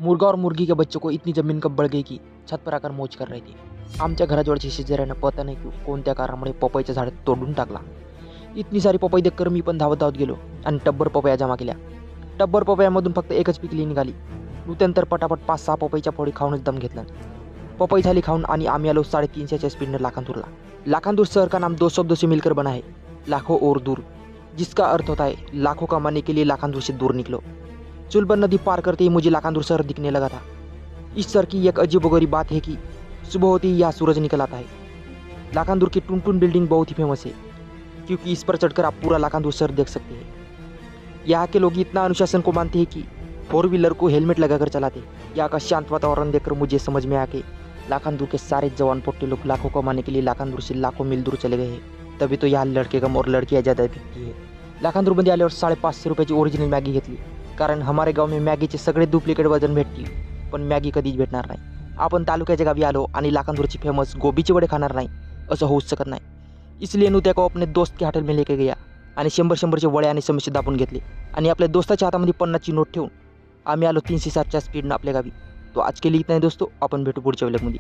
मुर्गा और मुर्गी के बच्चों को इतनी जमीन कब बढ़ गई की छत पर आकर मौज कर रहे थे। आमच्या घराजवळच्या शेजाऱ्यानं पता नाही कोणत्या कारणामुळे पपईचं झाड तोडून टाकला। इतनी सारी पपई देखकर मी पण धावत धावत गेलो आणि टब्बर पपया जमा केल्या। टब्बर पपयामधून फक्त एकच पिकली निघाली। त्यानंतर पटापट 5-6 पपईच्या फोडी खाऊनच दम घेतला। पपई झाली खाऊन आणि आम्ही आलो 350च्या स्पीडने लाखांदूरला। लाखांदूर शहर का नाम दो शब्दों से मिलकर बना है, लाखों और दूर, जिसका अर्थ होता है लाखों कमाने के लिए लाखांदूर से दूर निकलो। चुलबन नदी पार करते ही मुझे लाखांदूर शहर दिखने लगा था। इस शहर की एक अजीबोगरीब बात है कि सुबह होते ही यहाँ सूरज निकल आता है। लाखांदूर की टुन बिल्डिंग बहुत ही फेमस है, क्योंकि इस पर चढ़कर आप पूरा लाखांदूर शहर देख सकते हैं। यहाँ के लोग इतना अनुशासन को मानते हैं कि 4 व्हीलर को हेलमेट लगाकर चलाते। यहाँ का शांत वातावरण देखकर मुझे समझ में आ के लाखांदूर के सारे जवान पोटे लोग लाखों कमाने के लिए लाखांदूर से लाखों मील दूर चले गए हैं। तभी तो यहाँ लड़के कम और लड़कियाँ ज़्यादा दिखती है। लाखांदूरमध्ये आल्यावर 550 रुपयाची ओरिजिनल मॅगी घेतली, कारण हमारे गाव में मॅगीचे सगळे डुप्लिकेट वजन भेटतील, पण मॅगी कधीच भेटणार नाही। आपण तालुक्याच्या गावी आलो आणि लाखांदूरची फेमस गोबीचे वडे खाणार नाही असं होऊच शकत नाही। इसलिए नुत्या को अपने दोस्त के हॉटेल में लेके गया आणि 100-100चे वडे आणि समोसे दाबून घेतले आणि आपल्या दोस्ताच्या हातामध्ये 50ची नोट ठेवून आम्ही आलो 360च्या स्पीडनं आपल्या गावी। तो आज के लिए इतना ही दोस्तों, आपण भेटू पुढच्या व्लॉगमध्ये।